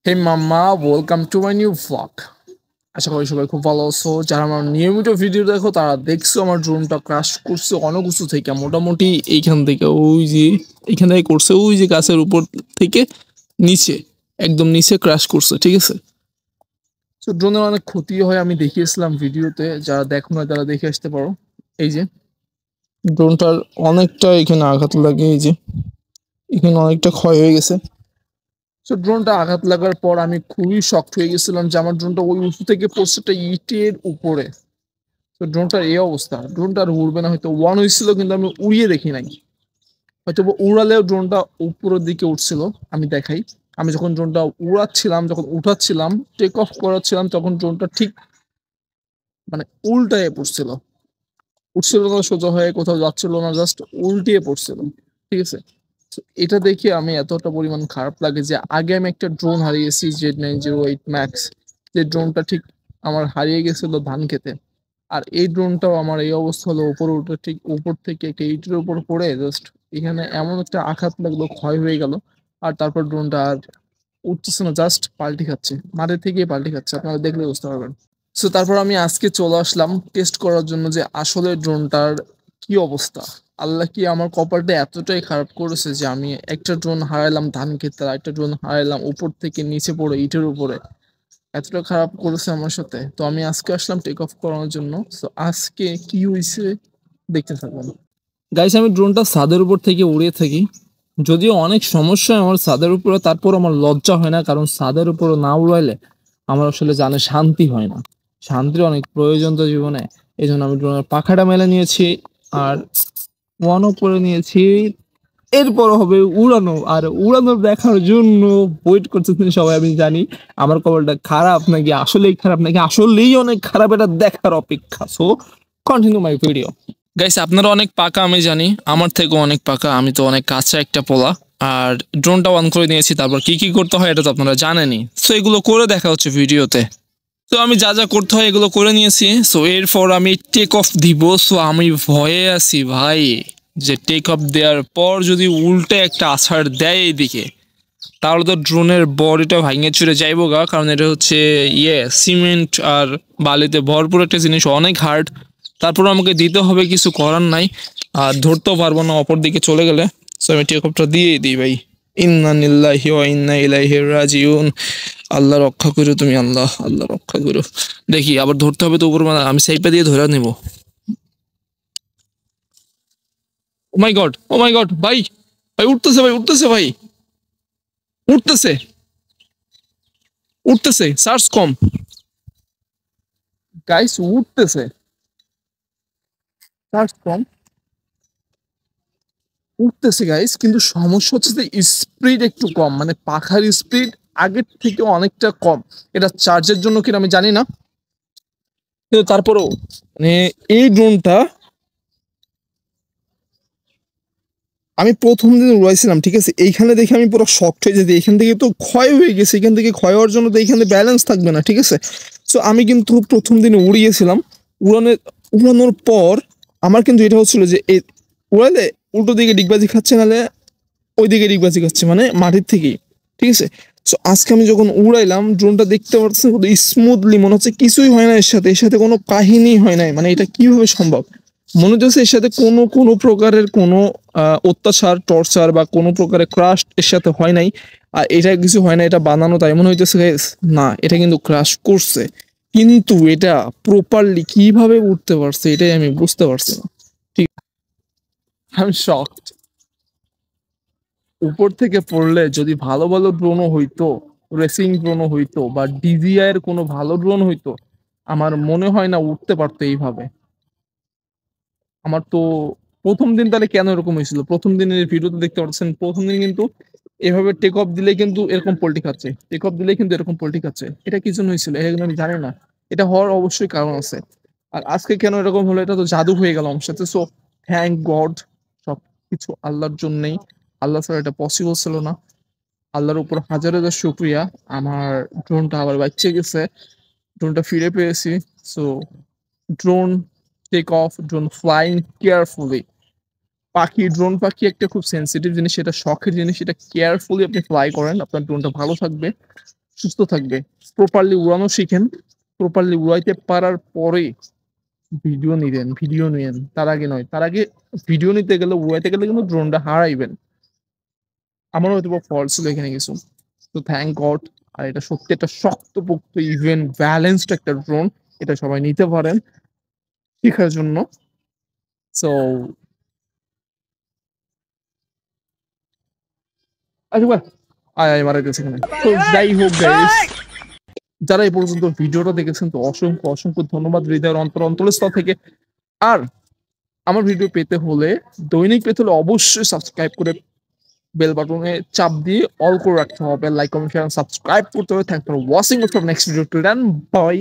Hey mamma, welcome to my new vlog. আশা করি সবাই খুব ভালো আছো। যারা আমার নিয়মিত ভিডিও দেখো তারা দেখছো আমার ড্রোনটা ক্রাশ করছে অনেক উঁচু থেকে, মোটামুটি এইখান থেকে ওই যে এইখান থেকে করছে, ওই যে গাছের উপর থেকে নিচে, একদম নিচে ক্রাশ করছে, ঠিক আছে। তো ড্রোনের অনেক ক্ষতি হয়, আমি দেখিয়েছিলাম ভিডিওতে, যারা দেখো না তারা দেখে আসতে পারো। এই যে ড্রোনটার অনেকটা এখানে আঘাত লাগে, এই যে এখানে অনেকটা ক্ষয় হয়ে গেছে। তো ড্রোনটা আঘাত লাগার পর আমি খুবই শকড হয়ে গেছিলাম যে আমার ড্রোনটা ওই উঁচু থেকে পড়ছে একটা ইটের উপরে। তো ড্রোনটার এই অবস্থা, ড্রোনটা আর উড়বে না, হয়তো ওয়ান হয়েছিল কিন্তু আমি উড়িয়ে দেখি নাই। হয়তো উড়ালেও ড্রোনটা উপরের দিকে উঠছিল, আমি দেখাই। আমি যখন ড্রোনটা উড়াচ্ছিলাম, যখন উঠাচ্ছিলাম, টেক অফ করাচ্ছিলাম, তখন ড্রোনটা ঠিক মানে উল্টায় পড়ছিল। উঠছিল না সোজা হয়ে, কোথাও যাচ্ছিল না, জাস্ট উল্টিয়ে পড়ছিল, ঠিক আছে। তো এটা দেখে আমি এতটা পরিমাণ খারাপ লাগে যে আগে আমি একটা ড্রোন হারিয়েছি, Z908 Max, যে ড্রোনটা ঠিক আমার হারিয়ে গেছিল ধান খেতে। আর এই ড্রোনটাও আমার এই অবস্থা হলো, উপরে উঠে ঠিক উপর থেকে একটা ইটের উপর পড়ে জাস্ট এখানে এমন একটা আঘাত লাগলো, ক্ষয় হয়ে গেল। আর তারপর ড্রোনটা আর উঠতেছে না, জাস্ট পাল্টি খাচ্ছে, মাঠে থেকে পাল্টি খাচ্ছে, আপনারা দেখলে বুঝতে পারবেন। সো তারপর আমি আজকে চলে আসলাম টেস্ট করার জন্য যে আসলে ড্রোনটার কি অবস্থা। আল্লাহ কি আমার কপালটা এতটাই খারাপ করেছে যে আমি একটা ড্রোন হারাইলাম ধান ক্ষেতে, আর একটা ড্রোন হারাইলাম উপর থেকে নিচে পড়ে ইটের উপরে। এতটা খারাপ করেছে আমার সাথে। তো আমি আজকে আসলাম টেক অফ করানোর জন্য। তো আজকে কি হয়েছে দেখতে থাকবেন। গাইস, আমি ড্রোনটা ছাদের উপর থেকে উড়িয়ে থাকি, যদিও অনেক সমস্যা আমার ছাদের উপরে, তারপর আমার লজ্জা হয় না, কারণ ছাদের উপরে না উড়াইলে আমার আসলে জানে শান্তি হয় না। শান্তির অনেক প্রয়োজন তো জীবনে। এই জন্য আমি ড্রোনের পাখাটা মেলে নিয়েছি আর ওয়ানও করে নিয়েছি। এরপর হবে উড়ানো, আর উড়ানো দেখার জন্য ওয়েট করতেছেন সবাই। আমি জানি আমার কপালটা খারাপ নাকি আসলেই খারাপ, নাকি আসলেই অনেক খারাপ, এটা দেখার অপেক্ষা। So continue my video. Guys, আপনারা অনেক পাকা আমি জানি, আমার থেকেও অনেক পাকা, আমি তো অনেক কাঁচা একটা পোলা। আর ড্রোনটা অন করে নিয়েছি, তারপর কি কি করতে হয় এটা তো আপনারা জানেনই। সো এগুলো করে দেখা হচ্ছে ভিডিওতে। তো আমি যা যা করতে হয় এগুলো করে নিয়েছি। সো এরপর আমি টেক অফ দিব। সো আমি ভয়ে আছি ভাই, যে টেক অফ দেওয়ার পর যদি উল্টে একটা আছাড় দেয় এইদিকে, তাহলে তো ড্রোনের বডিটা ভাঙে চুরে যাইবো গা। কারণ এটা হচ্ছে সিমেন্ট আর বালিতে ভরপুর একটা জিনিস, অনেক হার্ড। তারপর আমাকে দিতে হবে, কিছু করার নাই, আর ধরতেও পারবো না অপর দিকে চলে গেলে। সো আমি টেক অফটা দিয়েই দিই ভাই। ইন্না লিল্লাহি ওয়া ইন্না ইলাইহি রাজিউন। আল্লাহ রক্ষা করো তুমি, আল্লাহ আল্লাহ রক্ষা করো। দেখি আবার ধরতে হবে তো উপর, আমি সাইপা দিয়ে ধরে নেব। ও মাই গড, ও মাই গড, ভাই ভাই উঠতেছে, ভাই উঠতেছে, ভাই উঠতেছে, উঠতেছে, সার্চ কম গাইস, উঠতেছে, সার্চ কম, উঠতেছে গাইস। কিন্তু সমস্যা হচ্ছে যে স্পিড একটু কম, মানে পাখার স্পিড আগের থেকে অনেকটা কম। এটা চার্জের জন্য কিনা আমি জানি না, কিন্তু তারপরেও মানে এই ড্রোনটা আমি প্রথম দিন উড়াইছিলাম, ঠিক আছে। এইখানে দেখে আমি পুরো শকড হয়ে যেতে, এখান থেকে তো ক্ষয় হয়ে গেছে, এখান থেকে ক্ষয় হওয়ার জন্য তো এইখানে ব্যালেন্স থাকবে না, ঠিক আছে। সো আমি কিন্তু প্রথম দিনে উড়িয়েছিলাম, উড়ানোর পর আমার কিন্তু এটা হচ্ছিল যে এই উড়ালে উল্টো দিকে ডিগবাজি খাচ্ছে, নাহলে ওই দিকে ডিগবাজি খাচ্ছে, মানে মাটির থেকেই, ঠিক আছে। সো আজকে আমি যখন উড়াইলাম ড্রোনটা, দেখতে পাচ্ছি স্মুথলি, মনে হচ্ছে কিছুই হয় না এর সাথে, এর সাথে কোনো কাহিনী হয় নাই। মানে এটা কিভাবে সম্ভব? মনে হচ্ছে এর সাথে কোনো প্রকারের কোনো অত্যাচার, টর্চার বা কোনো প্রকারের ক্রাশ এর সাথে হয় নাই। আর এটা কিছু হয় না, এটা বানানো, তাই মনে হইতেছে না এটা কিন্তু ক্রাশ করছে। কিন্তু এটা প্রপারলি কিভাবে উঠতে পারছে এটাই আমি বুঝতে পারছি না, ঠিক। আমি শকড। উপর থেকে পড়লে যদি ভালো ভালো ড্রোনও হইতো, রেসিং ড্রোনও হইতো, বা ডিজিআই এর কোনো ভালো ড্রোন হইতো, আমার মনে হয় না উঠতে পারতো এইভাবে। আমার তো প্রথম দিন তাহলে কেন এরকম হয়েছিল, প্রথম দিনের ভিডিওতে দেখতে পাচ্ছেন, প্রথম দিন কিন্তু এভাবে টেক অফ দিলে কিন্তু এরকম পোল্টি খাচ্ছে, টেক অফ দিলে কিন্তু এরকম পোল্টি খাচ্ছে। এটা কি জন্য হয়েছিল এগুলো আমি জানি না, এটা হওয়ার অবশ্যই কারণ আছে। আর আজকে কেন এরকম হলো, এটা তো জাদু হয়ে গেল আমার সাথে। সো থ্যাংক গড, সব কিছু আল্লাহর জন্যই। আল্লাহ ছাড়া এটা পসিবল ছিল না। আল্লাহর উপর হাজার হাজার শুকরিয়া, আমার ড্রোনটা আবার বাঁচিয়ে গেছে, ড্রোনটা ফিরে পেয়েছি। So drone take off, drone flying carefully. Drone পাখি একটা খুব সেন্সিটিভ জিনিস, সেটা শখের জিনিস, সেটা কেয়ারফুলি আপনি ফ্লাই করেন, আপনার ড্রোনটা ভালো থাকবে, সুস্থ থাকবে। প্রপারলি উড়ানো শিখেন। প্রপারলি উড়াইতে পারার পরে ভিডিও নিয়েন। তার আগে নয়। তার আগে ভিডিও নিতে গেলে, উড়াইতে গেলে কিন্তু ড্রোনটা হারাইবেন। আমারও হয়তোবা ফল্ট ছিল এখানে কিছু। তো থ্যাংক গড। আর এটা সত্যি একটা শক্তপোক্ত ইভেন ব্যালেন্সড একটা ড্রোন। এটা সবাই নিতে পারেন শিখার জন্য। সো আচ্ছা বাহ! আয় মারা গেছে এখানে। তো যাই হোক গাইস, যারা এই পর্যন্ত ভিডিওটা দেখেছেন তো অসংখ্য ধন্যবাদ হৃদয়ের অন্তরস্থল থেকে। আর আমার ভিডিও পেতে হলে, দৈনিক পেতে হলে অবশ্যই সাবস্ক্রাইব করে বেল বাটনে চাপ দিয়ে অল করে রাখতে হবে। লাইক, কমেন্ট, শেয়ার, সাবস্ক্রাইব করতে হবে। Thanks for watching. Next video till then by.